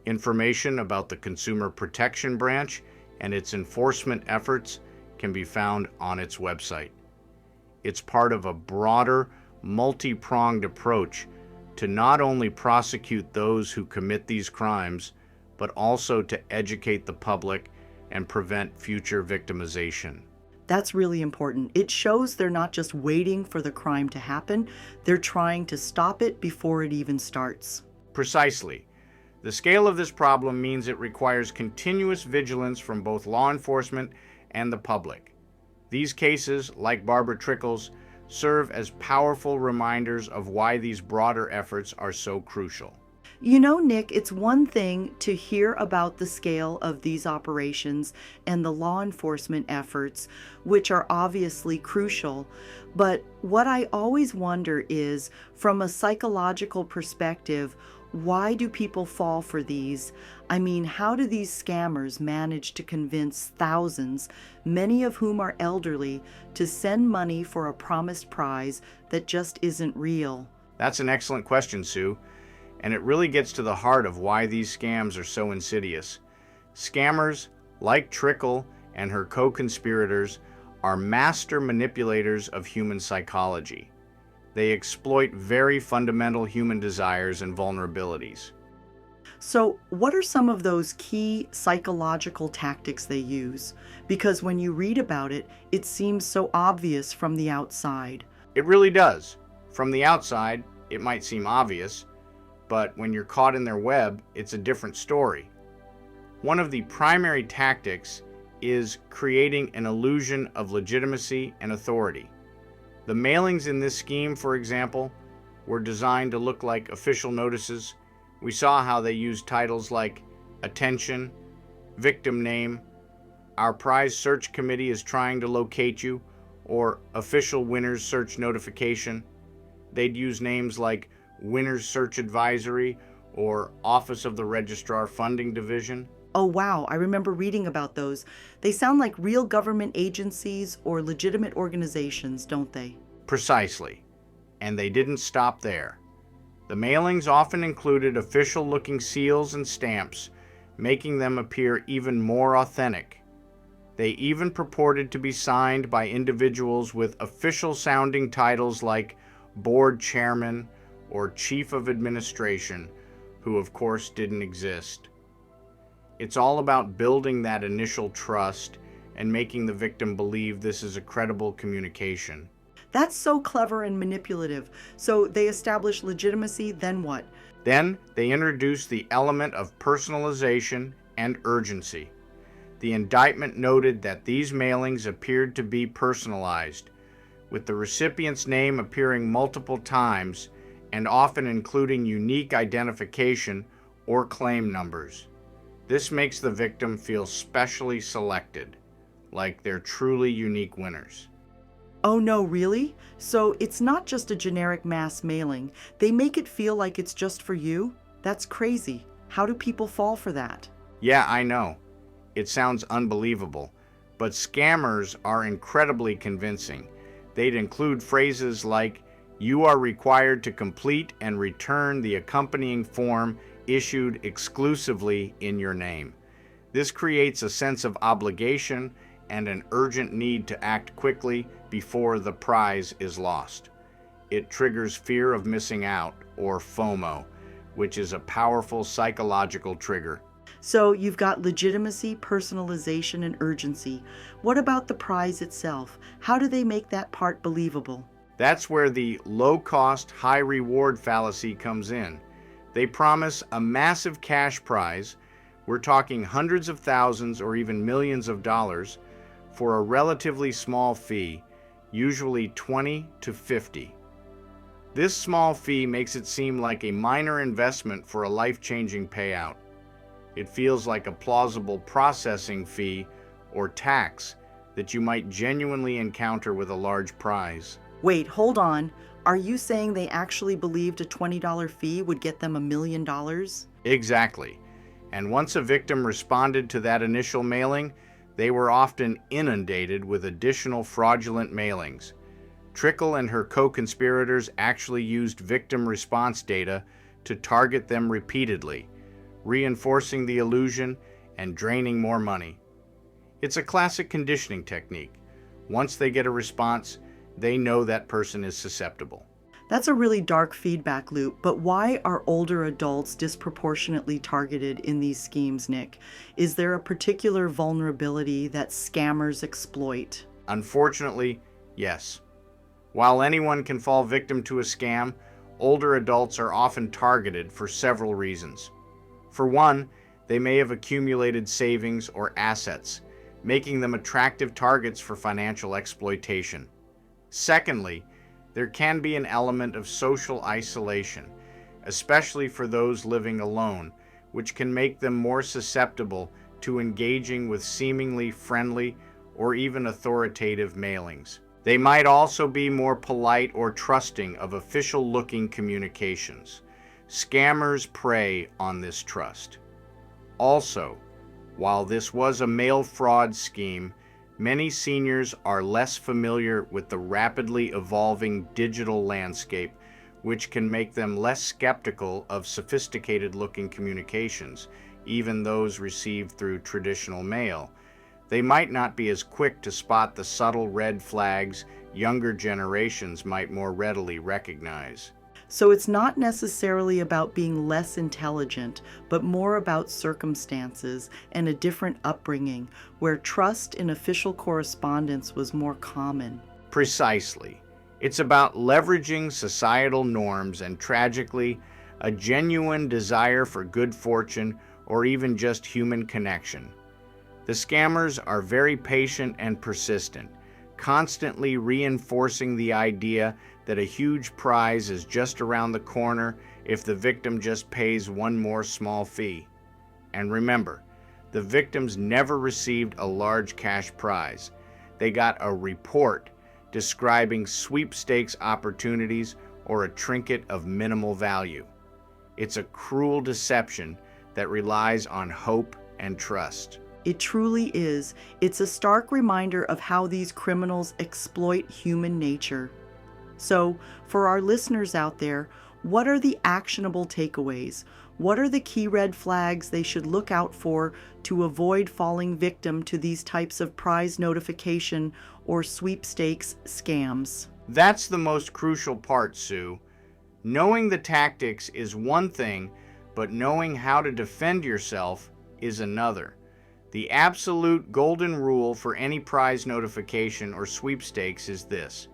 information about the Consumer Protection Branch and its enforcement efforts can be found on its website. It's part of a broader, multi-pronged approach to not only prosecute those who commit these crimes, but also to educate the public and prevent future victimization. That's really important. It shows they're not just waiting for the crime to happen, they're trying to stop it before it even starts. Precisely. The scale of this problem means it requires continuous vigilance from both law enforcement and the public. These cases, like Barbara Trickle's, serve as powerful reminders of why these broader efforts are so crucial. Nick, it's one thing to hear about the scale of these operations and the law enforcement efforts, which are obviously crucial. But what I always wonder is, from a psychological perspective, why do people fall for these? I mean, how do these scammers manage to convince thousands, many of whom are elderly, to send money for a promised prize that just isn't real? That's an excellent question, Sue. And it really gets to the heart of why these scams are so insidious. Scammers, like Trickle and her co-conspirators, are master manipulators of human psychology. They exploit very fundamental human desires and vulnerabilities. So, what are some of those key psychological tactics they use? Because when you read about it, it seems so obvious from the outside. It really does. From the outside, it might seem obvious, but when you're caught in their web, it's a different story. One of the primary tactics is creating an illusion of legitimacy and authority. The mailings in this scheme, for example, were designed to look like official notices. We saw how they used titles like attention, victim name, our prize search committee is trying to locate you, or official winners search notification. They'd use names like Winners Search Advisory or Office of the Registrar Funding Division. Oh, wow, I remember reading about those. They sound like real government agencies or legitimate organizations, don't they? Precisely. And they didn't stop there. The mailings often included official-looking seals and stamps, making them appear even more authentic. They even purported to be signed by individuals with official-sounding titles like board chairman or chief of administration, who of course didn't exist. It's all about building that initial trust and making the victim believe this is a credible communication. That's so clever and manipulative. So they establish legitimacy, then what? Then they introduce the element of personalization and urgency. The indictment noted that these mailings appeared to be personalized, with the recipient's name appearing multiple times and often including unique identification or claim numbers. This makes the victim feel specially selected, like they're truly unique winners. Oh no, really? So it's not just a generic mass mailing. They make it feel like it's just for you? That's crazy. How do people fall for that? Yeah, I know. It sounds unbelievable, but scammers are incredibly convincing. They'd include phrases like, "You are required to complete and return the accompanying form issued exclusively in your name." This creates a sense of obligation and an urgent need to act quickly before the prize is lost. It triggers fear of missing out, or FOMO, which is a powerful psychological trigger. So you've got legitimacy, personalization, and urgency. What about the prize itself? How do they make that part believable? That's where the low-cost, high-reward fallacy comes in. They promise a massive cash prize, we're talking hundreds of thousands or even millions of dollars, for a relatively small fee, usually 20 to 50. This small fee makes it seem like a minor investment for a life-changing payout. It feels like a plausible processing fee or tax that you might genuinely encounter with a large prize. Wait, hold on. Are you saying they actually believed a $20 fee would get them $1 million? Exactly. And once a victim responded to that initial mailing, they were often inundated with additional fraudulent mailings. Trickle and her co-conspirators actually used victim response data to target them repeatedly, reinforcing the illusion and draining more money. It's a classic conditioning technique. Once they get a response, they know that person is susceptible. That's a really dark feedback loop, but why are older adults disproportionately targeted in these schemes, Nick? Is there a particular vulnerability that scammers exploit? Unfortunately, yes. While anyone can fall victim to a scam, older adults are often targeted for several reasons. For one, they may have accumulated savings or assets, making them attractive targets for financial exploitation. Secondly, there can be an element of social isolation, especially for those living alone, which can make them more susceptible to engaging with seemingly friendly or even authoritative mailings. They might also be more polite or trusting of official-looking communications. Scammers prey on this trust. Also, while this was a mail fraud scheme, many seniors are less familiar with the rapidly evolving digital landscape, which can make them less skeptical of sophisticated-looking communications, even those received through traditional mail. They might not be as quick to spot the subtle red flags younger generations might more readily recognize. So it's not necessarily about being less intelligent, but more about circumstances and a different upbringing where trust in official correspondence was more common. Precisely. It's about leveraging societal norms and, tragically, a genuine desire for good fortune or even just human connection. The scammers are very patient and persistent, constantly reinforcing the idea that a huge prize is just around the corner if the victim just pays one more small fee. And remember, the victims never received a large cash prize. They got a report describing sweepstakes opportunities or a trinket of minimal value. It's a cruel deception that relies on hope and trust. It truly is. It's a stark reminder of how these criminals exploit human nature. So, for our listeners out there, what are the actionable takeaways? What are the key red flags they should look out for to avoid falling victim to these types of prize notification or sweepstakes scams? That's the most crucial part, Sue. Knowing the tactics is one thing, but knowing how to defend yourself is another. The absolute golden rule for any prize notification or sweepstakes is this: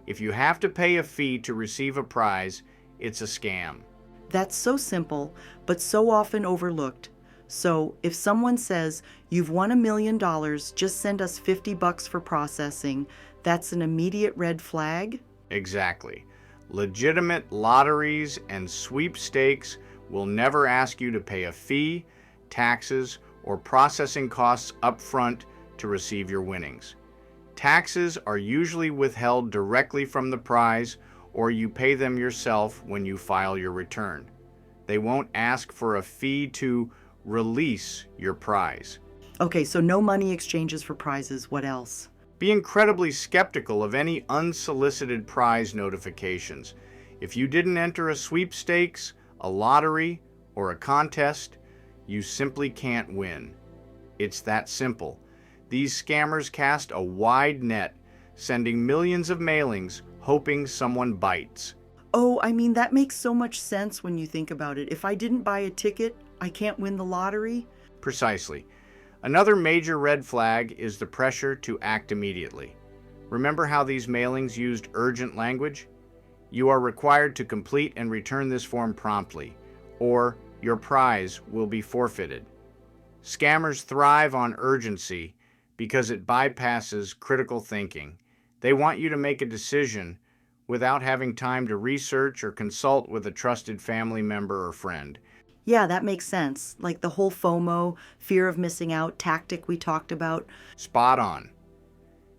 if you have to pay a fee to receive a prize, it's a scam. That's so simple, but so often overlooked. So if someone says, "You've won $1 million, just send us $50 for processing," that's an immediate red flag? Exactly. Legitimate lotteries and sweepstakes will never ask you to pay a fee, taxes, or processing costs up front to receive your winnings. Taxes are usually withheld directly from the prize, or you pay them yourself when you file your return. They won't ask for a fee to release your prize. Okay, so no money exchanges for prizes. What else? Be incredibly skeptical of any unsolicited prize notifications. If you didn't enter a sweepstakes, a lottery, or a contest, you simply can't win. It's that simple. These scammers cast a wide net, sending millions of mailings, hoping someone bites. Oh, I mean, that makes so much sense when you think about it. If I didn't buy a ticket, I can't win the lottery? Precisely. Another major red flag is the pressure to act immediately. Remember how these mailings used urgent language? You are required to complete and return this form promptly, or your prize will be forfeited. Scammers thrive on urgency because it bypasses critical thinking. They want you to make a decision without having time to research or consult with a trusted family member or friend. Yeah, that makes sense. Like the whole FOMO, fear of missing out tactic we talked about. Spot on.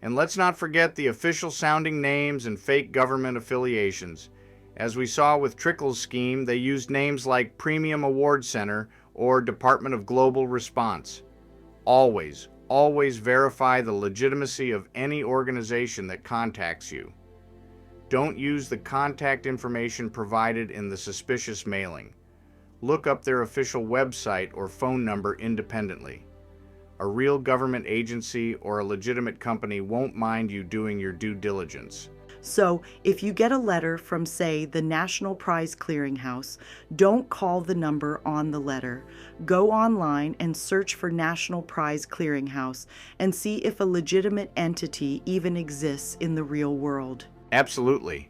And let's not forget the official sounding names and fake government affiliations. As we saw with Trickle's scheme, they used names like Premium Award Center or Department of Global Response. Always verify the legitimacy of any organization that contacts you. Don't use the contact information provided in the suspicious mailing. Look up their official website or phone number independently. A real government agency or a legitimate company won't mind you doing your due diligence. So, if you get a letter from, say, the National Prize Clearinghouse, don't call the number on the letter. Go online and search for National Prize Clearinghouse and see if a legitimate entity even exists in the real world. Absolutely.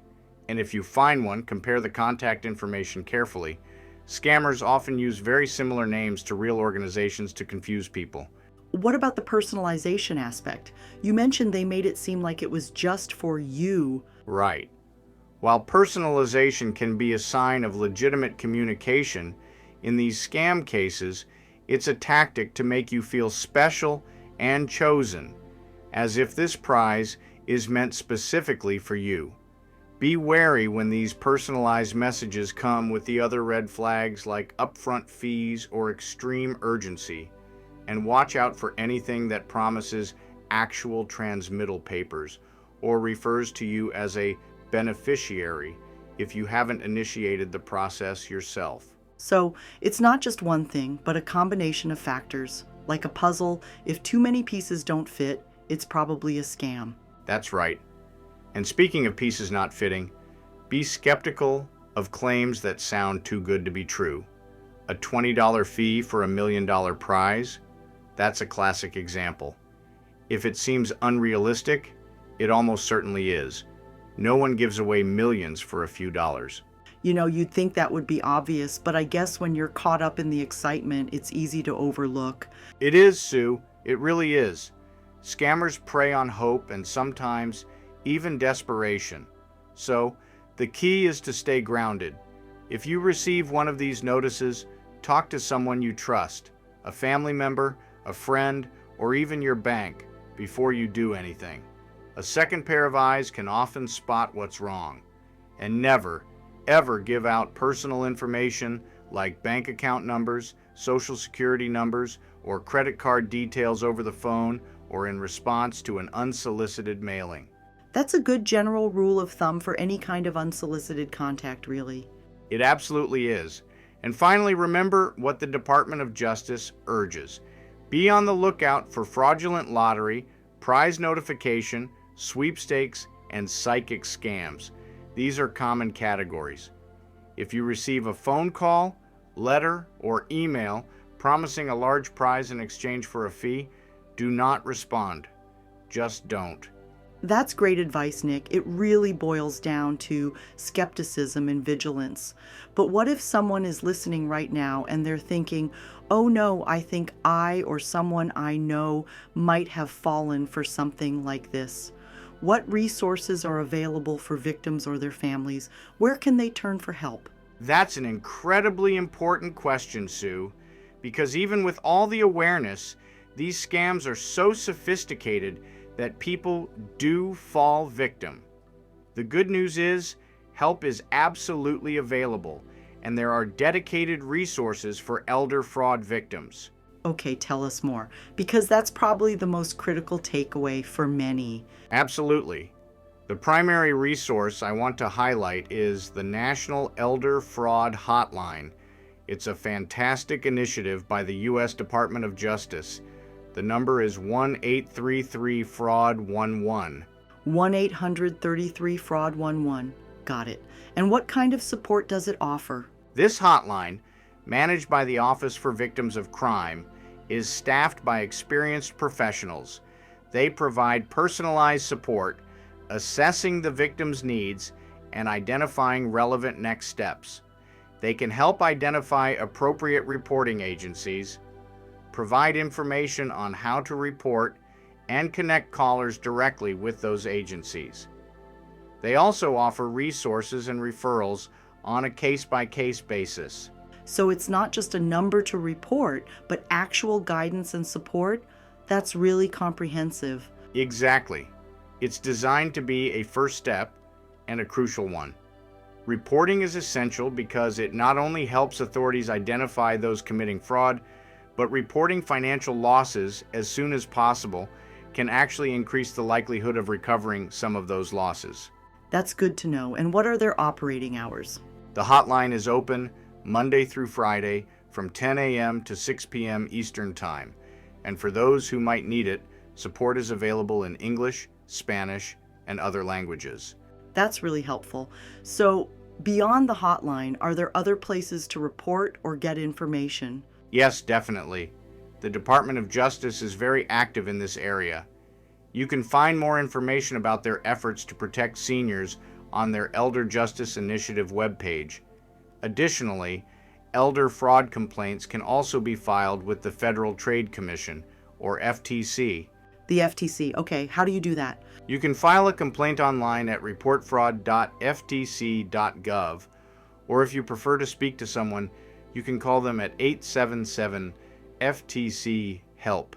And if you find one, compare the contact information carefully. Scammers often use very similar names to real organizations to confuse people. What about the personalization aspect? You mentioned they made it seem like it was just for you. Right. While personalization can be a sign of legitimate communication, in these scam cases, it's a tactic to make you feel special and chosen, as if this prize is meant specifically for you. Be wary when these personalized messages come with the other red flags like upfront fees or extreme urgency. And watch out for anything that promises actual transmittal papers or refers to you as a beneficiary if you haven't initiated the process yourself. So, it's not just one thing, but a combination of factors. Like a puzzle, if too many pieces don't fit, it's probably a scam. That's right. And speaking of pieces not fitting, be skeptical of claims that sound too good to be true. A $20 fee for $1 million prize? That's a classic example. If it seems unrealistic, it almost certainly is. No one gives away millions for a few dollars. You know, you'd think that would be obvious, but I guess when you're caught up in the excitement, it's easy to overlook. It is, Sue. It really is. Scammers prey on hope and sometimes even desperation. So, the key is to stay grounded. If you receive one of these notices, talk to someone you trust, a family member, a friend, or even your bank before you do anything. A second pair of eyes can often spot what's wrong. And never, ever give out personal information like bank account numbers, social security numbers, or credit card details over the phone or in response to an unsolicited mailing. That's a good general rule of thumb for any kind of unsolicited contact, really. It absolutely is. And finally, remember what the Department of Justice urges. Be on the lookout for fraudulent lottery, prize notification, sweepstakes, and psychic scams. These are common categories. If you receive a phone call, letter, or email promising a large prize in exchange for a fee, do not respond. Just don't. That's great advice, Nick. It really boils down to skepticism and vigilance. But what if someone is listening right now and they're thinking, oh no, I think I or someone I know might have fallen for something like this? What resources are available for victims or their families? Where can they turn for help? That's an incredibly important question, Sue, because even with all the awareness, these scams are so sophisticated that people do fall victim. The good news is, help is absolutely available, and there are dedicated resources for elder fraud victims. Okay, tell us more, because that's probably the most critical takeaway for many. Absolutely. The primary resource I want to highlight is the National Elder Fraud Hotline. It's a fantastic initiative by the U.S. Department of Justice. The number is 1-833-FRAUD-11. 1-800-33-FRAUD-11. Got it. And what kind of support does it offer? This hotline, managed by the Office for Victims of Crime, is staffed by experienced professionals. They provide personalized support, assessing the victim's needs and identifying relevant next steps. They can help identify appropriate reporting agencies, provide information on how to report, and connect callers directly with those agencies. They also offer resources and referrals on a case-by-case basis. So it's not just a number to report, but actual guidance and support? That's really comprehensive. Exactly. It's designed to be a first step and a crucial one. Reporting is essential because it not only helps authorities identify those committing fraud, but reporting financial losses as soon as possible can actually increase the likelihood of recovering some of those losses. That's good to know. And what are their operating hours? The hotline is open Monday through Friday from 10 a.m. to 6 p.m. Eastern Time. And for those who might need it, support is available in English, Spanish, and other languages. That's really helpful. So, beyond the hotline, are there other places to report or get information? Yes, definitely. The Department of Justice is very active in this area. You can find more information about their efforts to protect seniors on their Elder Justice Initiative webpage. Additionally, elder fraud complaints can also be filed with the Federal Trade Commission, or FTC. The FTC. Okay, how do you do that? You can file a complaint online at reportfraud.ftc.gov, or if you prefer to speak to someone, you can call them at 877-FTC-HELP.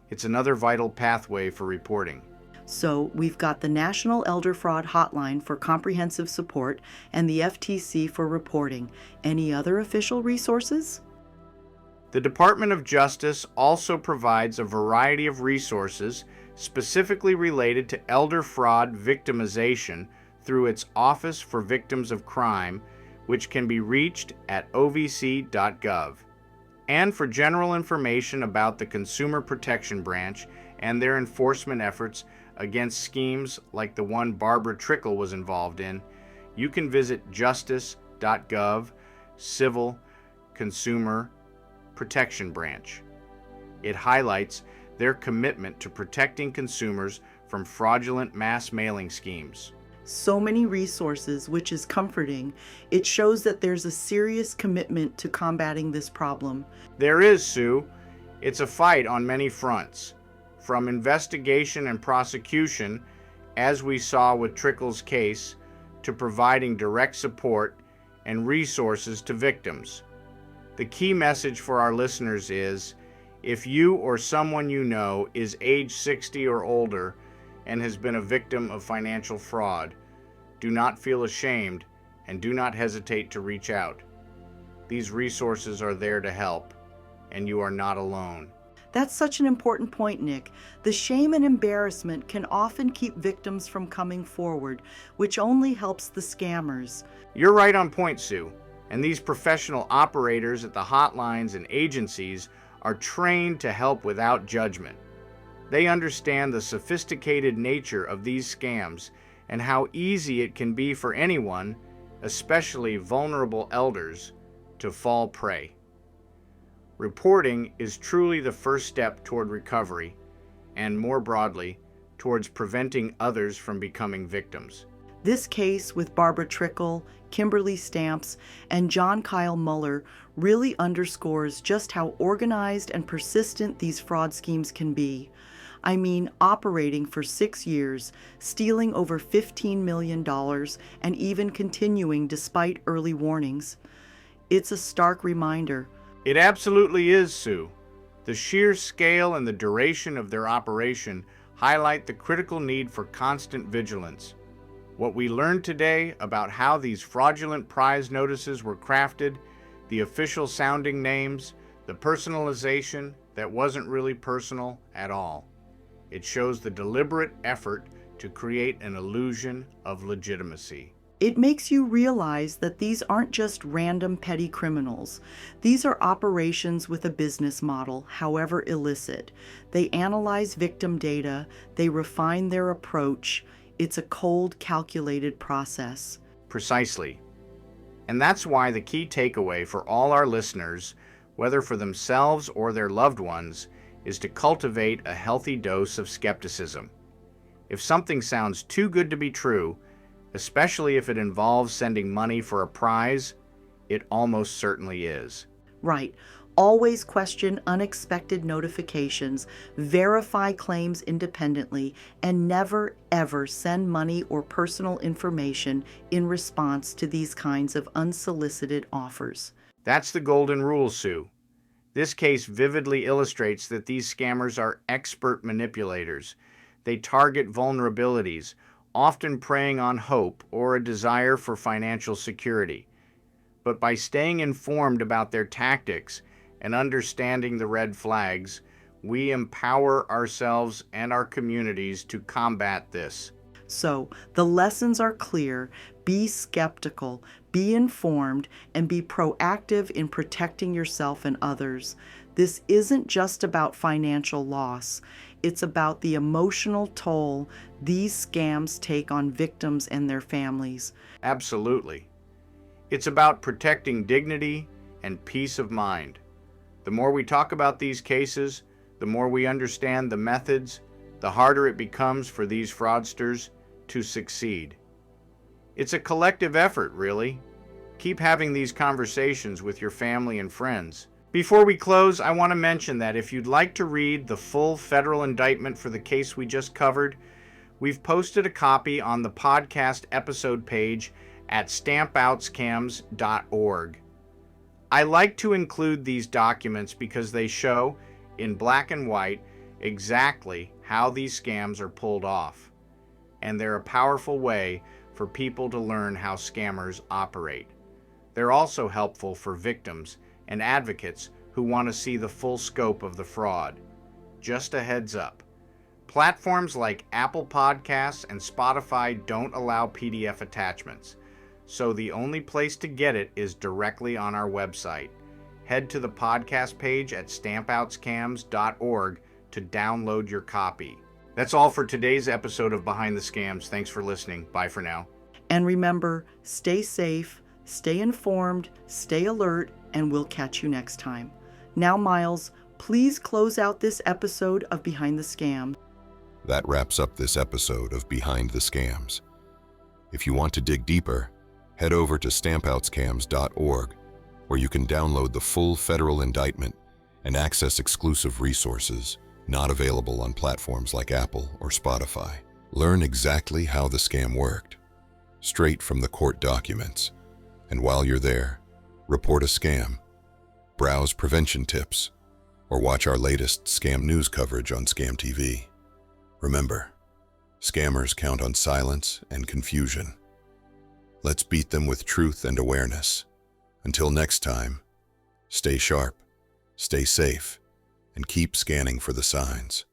It's another vital pathway for reporting. So we've got the National Elder Fraud Hotline for comprehensive support and the FTC for reporting. Any other official resources? The Department of Justice also provides a variety of resources specifically related to elder fraud victimization through its Office for Victims of Crime, which can be reached at ovc.gov. And for general information about the Consumer Protection Branch and their enforcement efforts against schemes like the one Barbara Trickle was involved in, you can visit justice.gov Civil Consumer Protection Branch. It highlights their commitment to protecting consumers from fraudulent mass mailing schemes. So many resources, which is comforting. It shows that there's a serious commitment to combating this problem. There is, Sue. It's a fight on many fronts. From investigation and prosecution, as we saw with Trickle's case, to providing direct support and resources to victims. The key message for our listeners is, if you or someone you know is age 60 or older and has been a victim of financial fraud, do not feel ashamed and do not hesitate to reach out. These resources are there to help, and you are not alone. That's such an important point, Nick. The shame and embarrassment can often keep victims from coming forward, which only helps the scammers. You're right on point, Sue. And these professional operators at the hotlines and agencies are trained to help without judgment. They understand the sophisticated nature of these scams and how easy it can be for anyone, especially vulnerable elders, to fall prey. Reporting is truly the first step toward recovery, and more broadly, towards preventing others from becoming victims. This case with Barbara Trickle, Kimberly Stamps, and John Kyle Muller really underscores just how organized and persistent these fraud schemes can be. I mean, operating for 6 years, stealing over $15 million, and even continuing despite early warnings. It's a stark reminder. It absolutely is, Sue. The sheer scale and the duration of their operation highlight the critical need for constant vigilance. What we learned today about how these fraudulent prize notices were crafted, the official sounding names, the personalization that wasn't really personal at all. It shows the deliberate effort to create an illusion of legitimacy. It makes you realize that these aren't just random petty criminals. These are operations with a business model, however illicit. They analyze victim data, they refine their approach. It's a cold, calculated process. Precisely. And that's why the key takeaway for all our listeners, whether for themselves or their loved ones, is to cultivate a healthy dose of skepticism. If something sounds too good to be true, especially if it involves sending money for a prize, it almost certainly is. Right. Always question unexpected notifications, verify claims independently, and never, ever send money or personal information in response to these kinds of unsolicited offers. That's the golden rule, Sue. This case vividly illustrates that these scammers are expert manipulators. They target vulnerabilities, often preying on hope or a desire for financial security. But by staying informed about their tactics and understanding the red flags, we empower ourselves and our communities to combat this. So, the lessons are clear. Be skeptical, be informed, and be proactive in protecting yourself and others. This isn't just about financial loss. It's about the emotional toll these scams take on victims and their families. Absolutely. It's about protecting dignity and peace of mind. The more we talk about these cases, the more we understand the methods, the harder it becomes for these fraudsters to succeed. It's a collective effort, really. Keep having these conversations with your family and friends. Before we close, I want to mention that if you'd like to read the full federal indictment for the case we just covered, we've posted a copy on the podcast episode page at stampoutscams.org. I like to include these documents because they show, in black and white, exactly how these scams are pulled off. And they're a powerful way for people to learn how scammers operate. They're also helpful for victims and advocates who want to see the full scope of the fraud. Just a heads up. Platforms like Apple Podcasts and Spotify don't allow PDF attachments, so the only place to get it is directly on our website. Head to the podcast page at stampoutscams.org to download your copy. That's all for today's episode of Behind the Scams. Thanks for listening. Bye for now. And remember, stay safe, stay informed, stay alert, and we'll catch you next time. Now, Miles, please close out this episode of Behind the Scam. That wraps up this episode of Behind the Scams. If you want to dig deeper, head over to stampoutscams.org, where you can download the full federal indictment and access exclusive resources not available on platforms like Apple or Spotify. Learn exactly how the scam worked, straight from the court documents. And while you're there, report a scam, browse prevention tips, or watch our latest scam news coverage on Scam TV. Remember, scammers count on silence and confusion. Let's beat them with truth and awareness. Until next time, stay sharp, stay safe, and keep scanning for the signs.